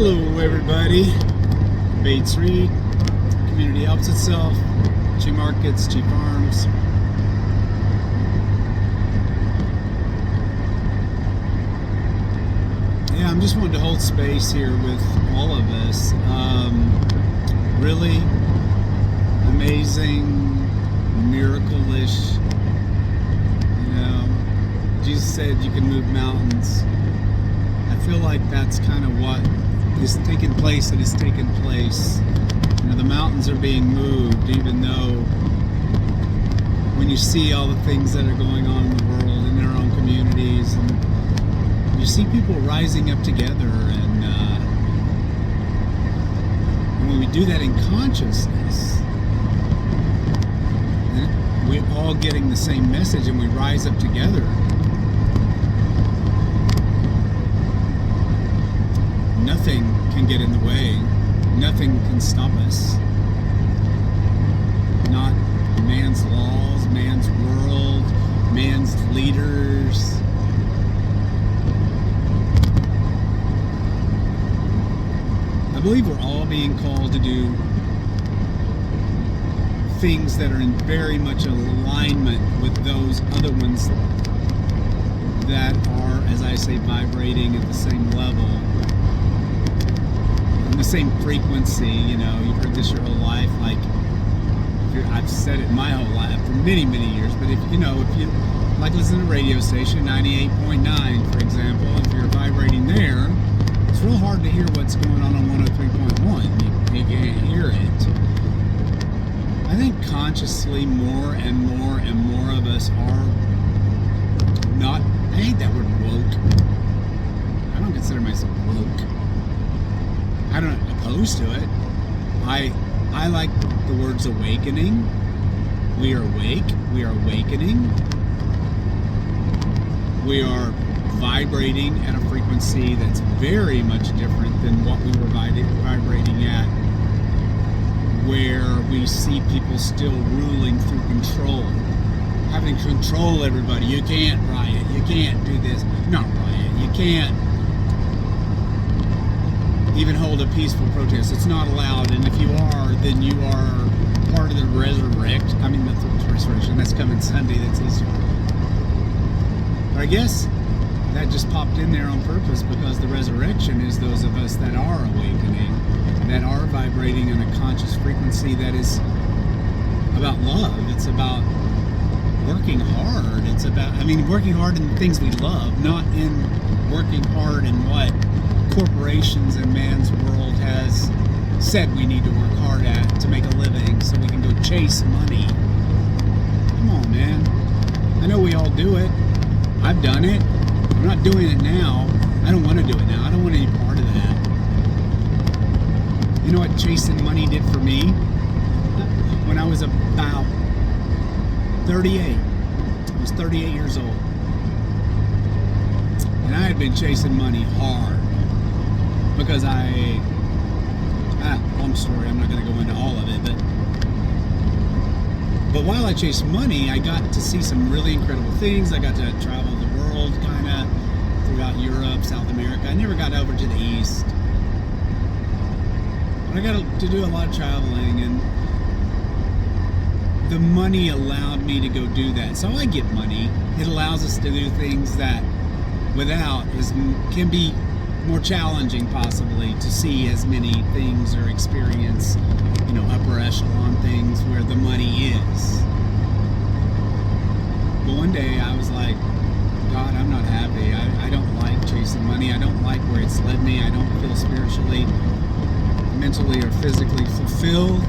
Hello everybody, Bates Reed, Community Helps Itself, Cheap Markets, Cheap Farms. Yeah, I'm just wanting to hold space here with all of us. Really amazing, miracle-ish. Jesus said you can move mountains. I feel like that's kind of what is taking place and is taking place. The mountains are being moved, even though when you see all the things that are going on in the world, in their own communities, and you see people rising up together, and when we do that in consciousness, we're all getting the same message and we rise up together. Nothing can get in the way. Nothing can stop us. Not man's laws, man's world, man's leaders. I believe we're all being called to do things that are in very much alignment with those other ones that are, as I say, vibrating at the same level. The same frequency. You've heard this your whole life. Like, I've said it my whole life for many years, but if you like listen to a radio station 98.9, for example, if you're vibrating there, it's real hard to hear what's going on 103.1. You can't hear it. I think consciously more and more of us are not, I hate that word woke. I don't consider myself woke. I'm not opposed to it. I like the words awakening. We are awake. We are awakening. We are vibrating at a frequency that's very much different than what we were vibrating at, where we see people still ruling through control, having to control everybody. You can't riot. You can't do this. Not riot. You can't even hold a peaceful protest. It's not allowed, and if you are, then you are part of the resurrection. That's coming Sunday. That's Easter. But I guess that just popped in there on purpose, because the resurrection is those of us that are awakening, that are vibrating in a conscious frequency that is about love. It's about working hard. It's about, working hard in the things we love, not in working hard in what corporations and man's world has said we need to work hard at to make a living so we can go chase money. Come on, man. I know we all do it. I've done it. I'm not doing it now. I don't want to do it now. I don't want any part of that. You know what chasing money did for me? When I was about 38. I was 38 years old. And I had been chasing money hard. Because long story, I'm not going to go into all of it, but while I chased money, I got to see some really incredible things. I got to travel the world, kind of, throughout Europe, South America. I never got over to the East. But I got to do a lot of traveling, and the money allowed me to go do that. So I get money. It allows us to do things that without can be more challenging, possibly, to see as many things or experience, upper echelon things where the money is. But one day I was like, God, I'm not happy. I don't like chasing money. I don't like where it's led me. I don't feel spiritually, mentally, or physically fulfilled.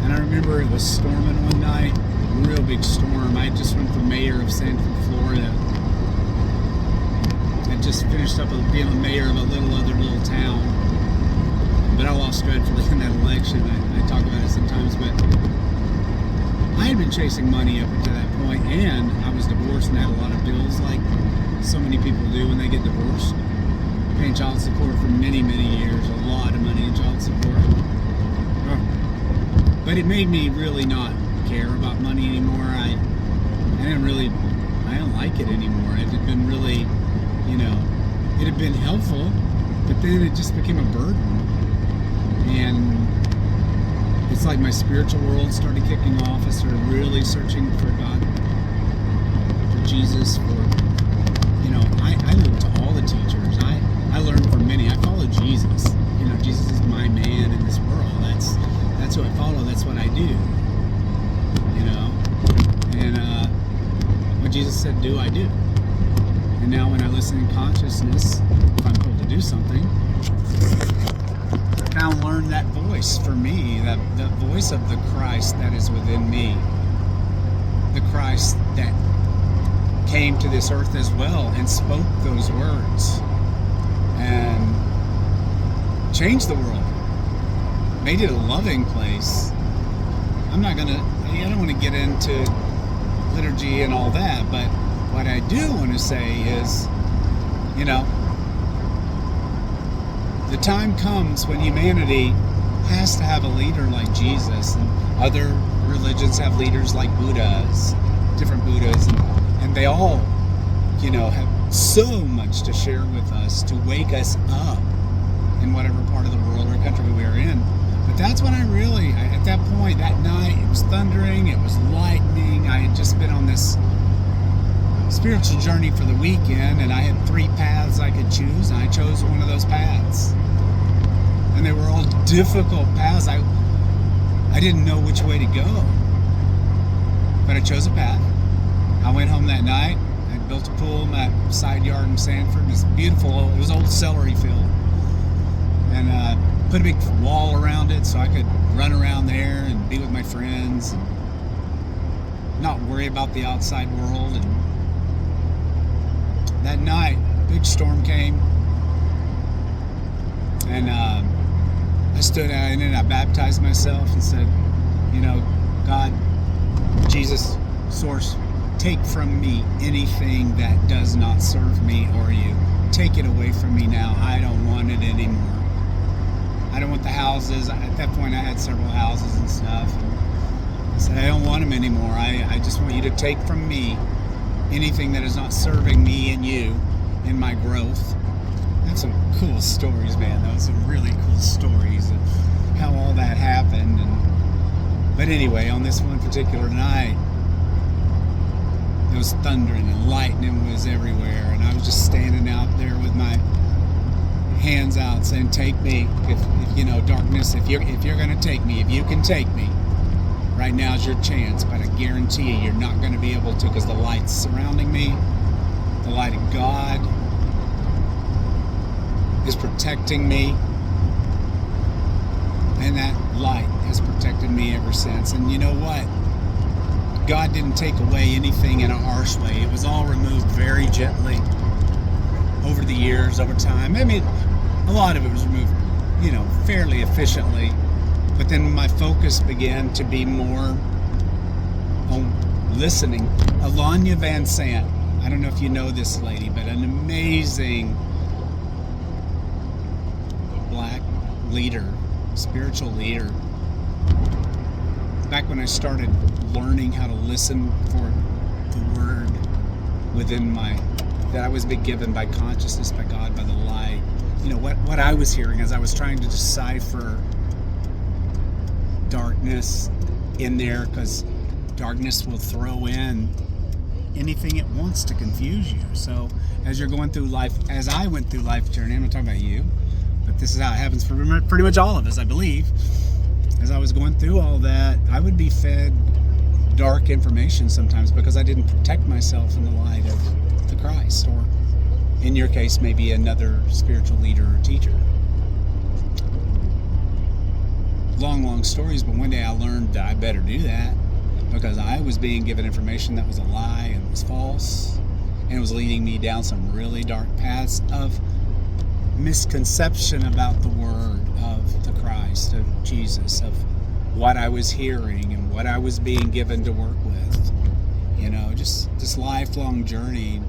And I remember it was storming one night, a real big storm. I had just run for mayor of Sanford, Florida. Just finished up being the mayor of a little town, but I lost dreadfully in that election. I talk about it sometimes, but I had been chasing money up until that point, and I was divorced and had a lot of bills, like so many people do when they get divorced, paying child support for many years, a lot of money in child support. But it made me really not care about money anymore. I don't like it anymore. It had been really, it had been helpful But then it just became a burden. And it's like my spiritual world started kicking off. I started really searching for God, for Jesus, I looked to all the teachers. I learned from many. I follow Jesus. Jesus is my man in this world. That's who I follow. That's what I do. And what Jesus said, do, I do. And now when I listen in consciousness, if I'm told to do something, I kind of learn that voice for me, the voice of the Christ that is within me. The Christ that came to this earth as well and spoke those words and changed the world, made it a loving place. I don't want to get into liturgy and all that, but what I do want to say is, the time comes when humanity has to have a leader like Jesus, and other religions have leaders like Buddhas, different Buddhas, and they all, have so much to share with us to wake us up in whatever part of the world or country we are in. But that's when at that point, that night, it was thundering, it was lightning. I had just been on this spiritual journey for the weekend, and I had 3 paths I could choose, and I chose one of those paths. And they were all difficult paths. I didn't know which way to go, but I chose a path. I went home that night. I built a pool in my side yard in Sanford. It was beautiful. It was old celery field, and put a big wall around it so I could run around there and be with my friends and not worry about the outside world. And that night, big storm came, and I stood out in it. I baptized myself and said, God, Jesus, Source, take from me anything that does not serve me or you. Take it away from me now. I don't want it anymore. I don't want the houses. At that point, I had several houses and stuff. And I said, I don't want them anymore. I just want you to take from me anything that is not serving me and you in my growth. That's some cool stories, man. Those some really cool stories of how all that happened. But anyway, on this one particular night, it was thundering and lightning was everywhere, and I was just standing out there with my hands out saying, take me. If darkness, if you're going to take me, if you can take me, right now is your chance. But I guarantee you're not going to be able to, because the light's surrounding me. The light of God is protecting me, and that light has protected me ever since. And you know what? God didn't take away anything in a harsh way. It was all removed very gently over the years, over time. I mean, a lot of it was removed, fairly efficiently. But then my focus began to be more on listening. Alanya Van Sant, I don't know if you know this lady, but an amazing black leader, spiritual leader. Back when I started learning how to listen for the word within that I was being given by consciousness, by God, by the light. What I was hearing as I was trying to decipher darkness in there, because darkness will throw in anything it wants to confuse you. So as you're going through life, as I went through life journey, I'm not talking about you, but this is how it happens for pretty much all of us, I believe. As I was going through all that, I would be fed dark information sometimes because I didn't protect myself in the light of the Christ, or in your case, maybe another spiritual leader or teacher. Long stories, but one day I learned that I better do that, because I was being given information that was a lie and was false, and it was leading me down some really dark paths of misconception about the word of the Christ, of Jesus, of what I was hearing and what I was being given to work with. Just this lifelong journey.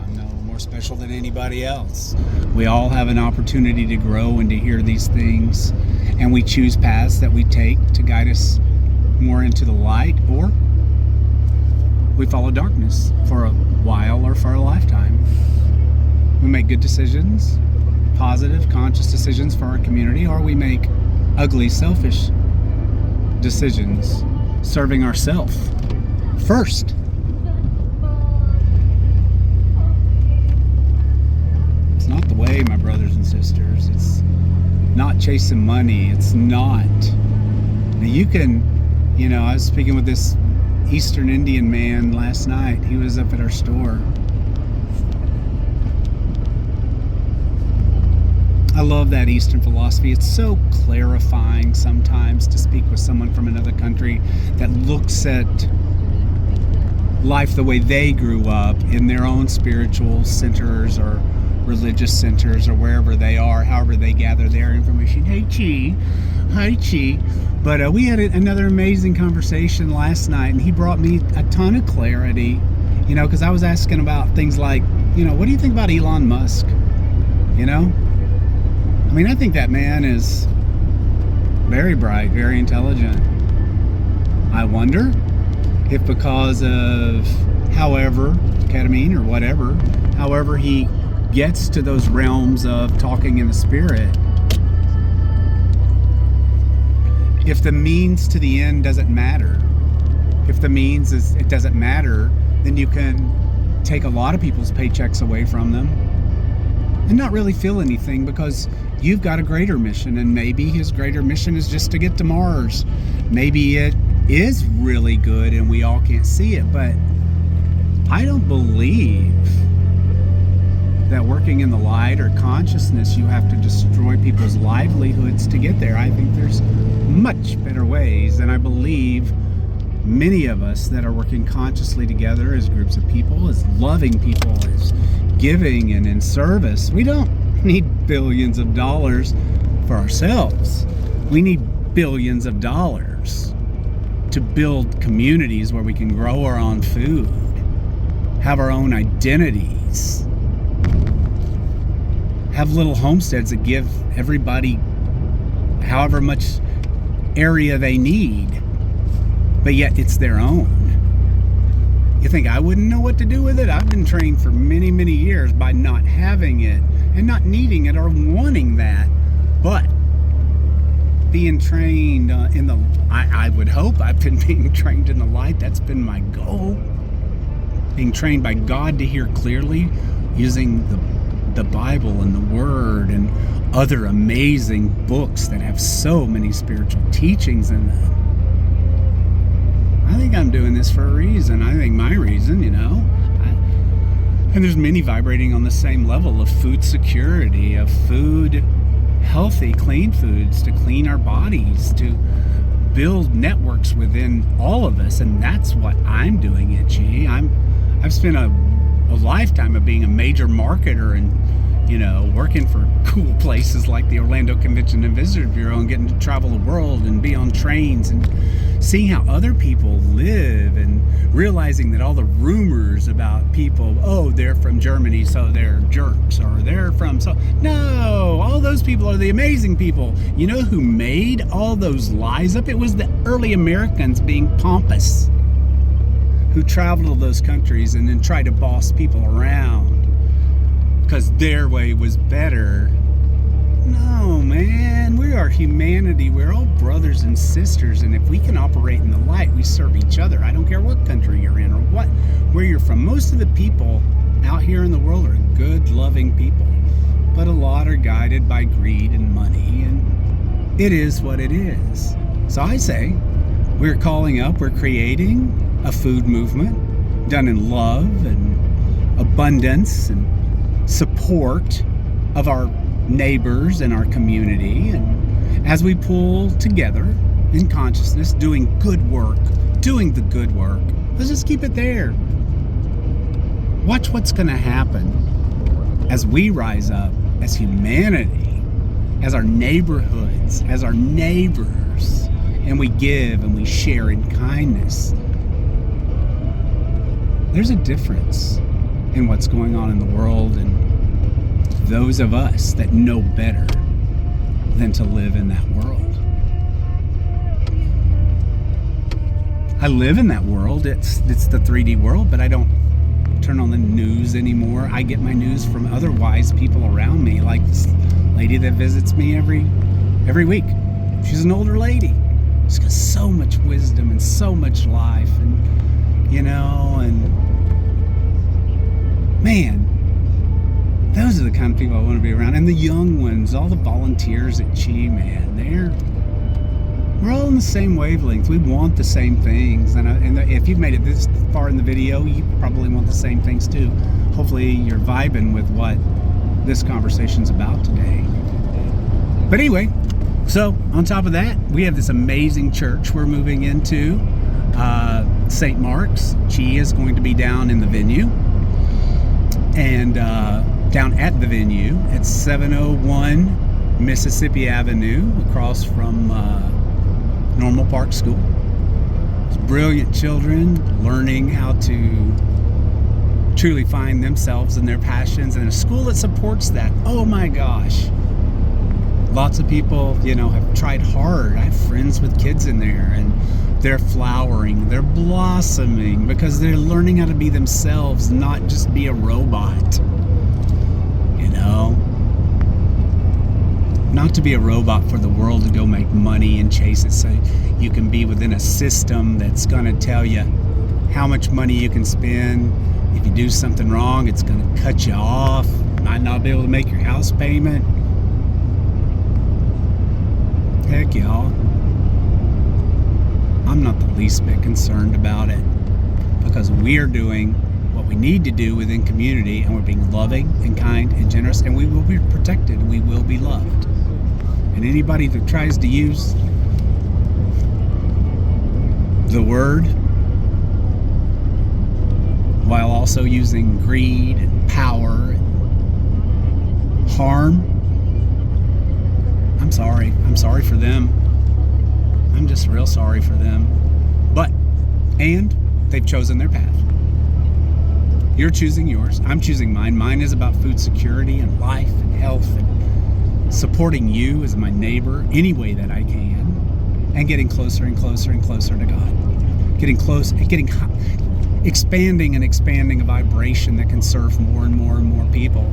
I'm no more special than anybody else. We all have an opportunity to grow and to hear these things, and we choose paths that we take to guide us more into the light, or we follow darkness for a while or for a lifetime. We make good decisions, positive, conscious decisions for our community, or we make ugly, selfish decisions serving ourselves first. It's not the way, my brothers and sisters. It's not chasing money. It's not. Now you can, I was speaking with this Eastern Indian man last night. He was up at our store. I love that Eastern philosophy. It's so clarifying sometimes to speak with someone from another country that looks at life the way they grew up in their own spiritual centers or religious centers or wherever they are, however they gather their information. Hey, Chi. Hi, Chi. But we had another amazing conversation last night, and he brought me a ton of clarity, because I was asking about things like, what do you think about Elon Musk? I think that man is very bright, very intelligent. I wonder if because of ketamine or whatever, however he gets to those realms of talking in the spirit, if the means to the end doesn't matter, if the means it doesn't matter, then you can take a lot of people's paychecks away from them and not really feel anything, because you've got a greater mission, and maybe his greater mission is just to get to Mars. Maybe it is really good and we all can't see it, but I don't believe that working in the light or consciousness, you have to destroy people's livelihoods to get there. I think there's much better ways, and I believe many of us that are working consciously together as groups of people, as loving people, as giving and in service, we don't need billions of dollars for ourselves. We need billions of dollars to build communities where we can grow our own food, have our own identities, have little homesteads that give everybody however much area they need, but yet it's their own. You think I wouldn't know what to do with it? I've been trained for many, many years by not having it and not needing it or wanting that, but being trained I would hope I've been being trained in the light. That's been my goal. Being trained by God to hear clearly, using the Bible and the Word and other amazing books that have so many spiritual teachings in them. I think I'm doing this for a reason. I think my reason, and there's many vibrating on the same level of food security, of food, healthy, clean foods, to clean our bodies, to build networks within all of us, and that's what I'm doing at Chi. I've spent a lifetime of being a major marketer and working for cool places like the Orlando Convention and Visitors Bureau, and getting to travel the world and be on trains and seeing how other people live, and realizing that all the rumors about people, they're from Germany so they're jerks, or they're from no, all those people are the amazing people. You know who made all those lies up? It was the early Americans being pompous, who traveled to those countries and then tried to boss people around because their way was better. No, man, we are humanity. We're all brothers and sisters, and if we can operate in the light, we serve each other. I don't care what country you're in or where you're from. Most of the people out here in the world are good, loving people, but a lot are guided by greed and money, and it is what it is. So I say, we're calling up, we're creating a food movement done in love and abundance and support of our neighbors and our community, and as we pull together in consciousness, doing the good work, let's just keep it there. Watch what's going to happen as we rise up as humanity, as our neighborhoods, as our neighbors, and we give and we share in kindness. There's a difference in what's going on in the world, and those of us that know better than to live in that world. I live in that world. It's the 3D world, but I don't turn on the news anymore. I get my news from other wise people around me, like this lady that visits me every week. She's an older lady. She's got so much wisdom and so much life, and man, those are the kind of people I want to be around. And the young ones, all the volunteers at Chi, man, we're all in the same wavelength. We want the same things, and if you've made it this far in the video, you probably want the same things too. Hopefully you're vibing with what this conversation's about today. But anyway, so on top of that, we have this amazing church we're moving into, St. Mark's. Chi is going to be down in the venue, and down at the venue at 701 Mississippi Avenue, across from Normal Park School. It's brilliant children learning how to truly find themselves and their passions, and a school that supports that. Oh my gosh. Lots of people, have tried hard. I have friends with kids in there, and they're flowering, they're blossoming, because they're learning how to be themselves, not just be a robot. Not to be a robot for the world to go make money and chase it, so you can be within a system that's going to tell you how much money you can spend. If you do something wrong, it's going to cut you off. Might not be able to make your house payment. Heck, y'all, I'm not the least bit concerned about it, because we're doing what we need to do within community, and we're being loving and kind and generous, and we will be protected, and we will be loved. And anybody that tries to use the word while also using greed and power and harm, I'm sorry. I'm sorry for them. I'm just real sorry for them. And they've chosen their path. You're choosing yours. I'm choosing mine. Mine is about food security and life and health and supporting you as my neighbor any way that I can, and getting closer and closer and closer to God. Expanding and expanding a vibration that can serve more and more and more people.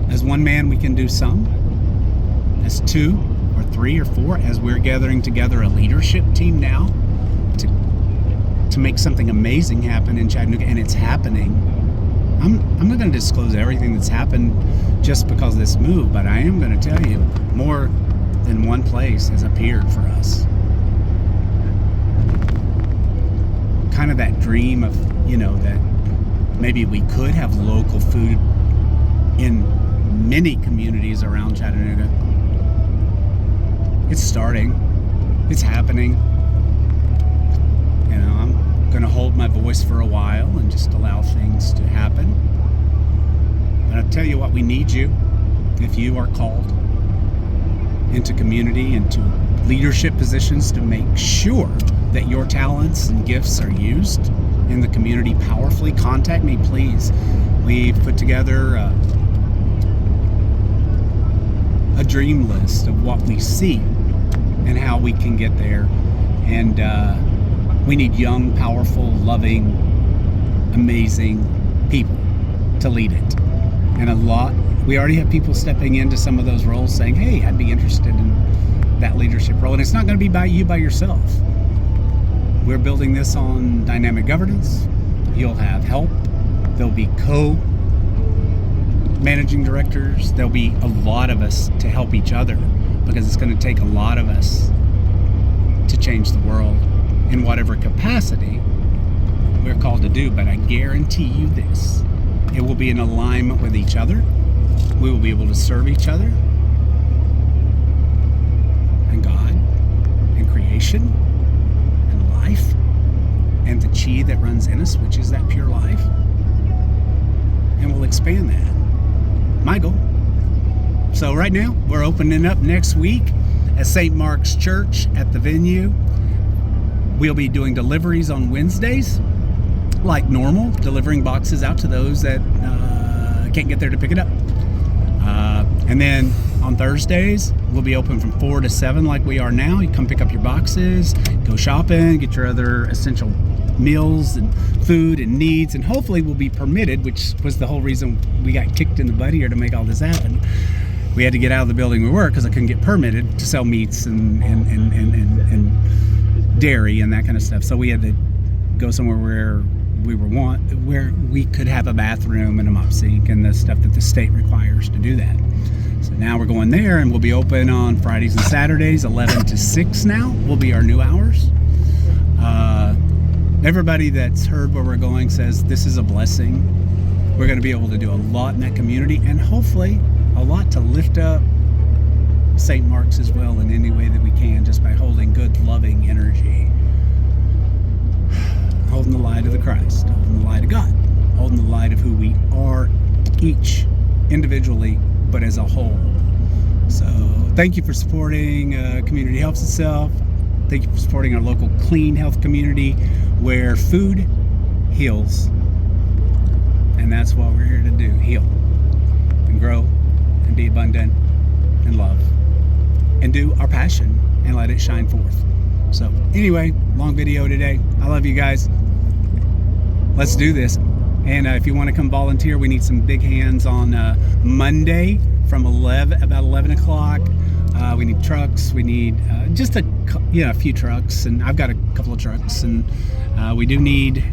As one man, we can do some. As two or three or four, as we're gathering together a leadership team now to make something amazing happen in Chattanooga, and it's happening. I'm not going to disclose everything that's happened just because of this move, but I am going to tell you more than one place has appeared for us. Kind of that dream of, that maybe we could have local food in many communities around Chattanooga. It's starting. It's happening. I'm going to hold my voice for a while and just allow things to happen. But I'll tell you what, we need you. If you are called into community, into leadership positions, to make sure that your talents and gifts are used in the community powerfully, contact me, please. We've put together a dream list of what we see and how we can get there. And we need young, powerful, loving, amazing people to lead it. And we already have people stepping into some of those roles saying, hey, I'd be interested in that leadership role. And it's not going to be by yourself. We're building this on dynamic governance. You'll have help. There'll be co-managing directors. There'll be a lot of us to help each other, because it's going to take a lot of us to change the world in whatever capacity we're called to do. But I guarantee you this, it will be in alignment with each other. We will be able to serve each other and God and creation and life and the chi that runs in us, which is that pure life. And we'll expand that. My goal. So right now, we're opening up next week at St. Mark's Church at the venue. We'll be doing deliveries on Wednesdays, like normal, delivering boxes out to those that can't get there to pick it up. And then on Thursdays, we'll be open from 4 to 7 like we are now. You come pick up your boxes, go shopping, get your other essential meals and food and needs, and hopefully we'll be permitted, which was the whole reason we got kicked in the butt here to make all this happen. We had to get out of the building we were because I couldn't get permitted to sell meats and dairy and that kind of stuff. So we had to go somewhere where we could have a bathroom and a mop sink and the stuff that the state requires to do that. So now we're going there, and we'll be open on Fridays and Saturdays, 11 to 6 now will be our new hours. Everybody that's heard where we're going says this is a blessing. We're going to be able to do a lot in that community, and hopefully a lot to lift up St. Mark's as well in any way that we can, just by holding good, loving energy. Holding the light of the Christ, holding the light of God, holding the light of who we are each individually, but as a whole. So thank you for supporting Community Helps Itself. Thank you for supporting our local clean health community where food heals. And that's what we're here to do, heal and grow and be abundant and love and do our passion and let it shine forth. So anyway, long video today. I love you guys. Let's do this. And if you want to come volunteer, we need some big hands on Monday from about 11 o'clock. We need trucks. We need just a few trucks, and I've got a couple of trucks, and we do need.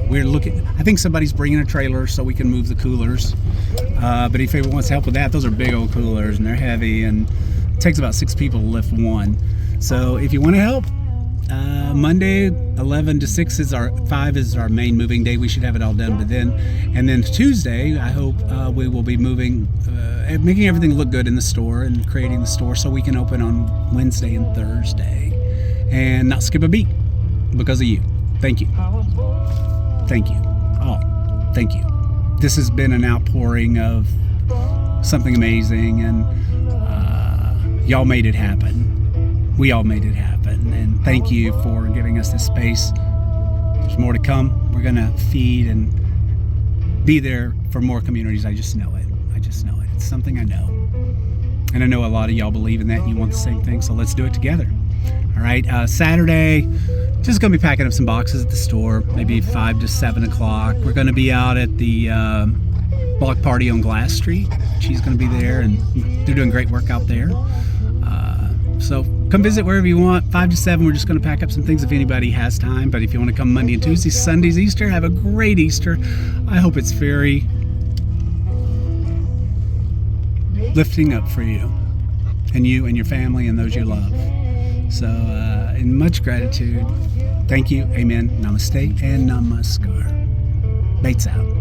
We're looking. I think somebody's bringing a trailer so we can move the coolers. But if anyone wants help with that, those are big old coolers and they're heavy, and it takes about 6 people to lift one. So if you want to help, Monday 11 to 6 is our 5 is our main moving day. We should have it all done by then. And then Tuesday, I hope we will be moving, making everything look good in the store and creating the store so we can open on Wednesday and Thursday and not skip a beat because of you. Thank you. Thank you. Oh, thank you. This has been an outpouring of something amazing, and y'all made it happen. We all made it happen, and thank you for giving us this space. There's more to come. We're gonna feed and be there for more communities. I just know it. It's something I know, and I know a lot of y'all believe in that and you want the same thing, so let's do it together. All right, Saturday, just gonna be packing up some boxes at the store, maybe 5 to 7 o'clock. We're gonna be out at the block party on Glass Street. She's gonna be there, and they're doing great work out there. So come visit wherever you want. 5 to 7, we're just going to pack up some things if anybody has time. But if you want to come Monday and Tuesday, Sunday's Easter, have a great Easter. I hope it's very lifting up for you and your family and those you love. So in much gratitude, thank you, amen, namaste, and namaskar. Bates out.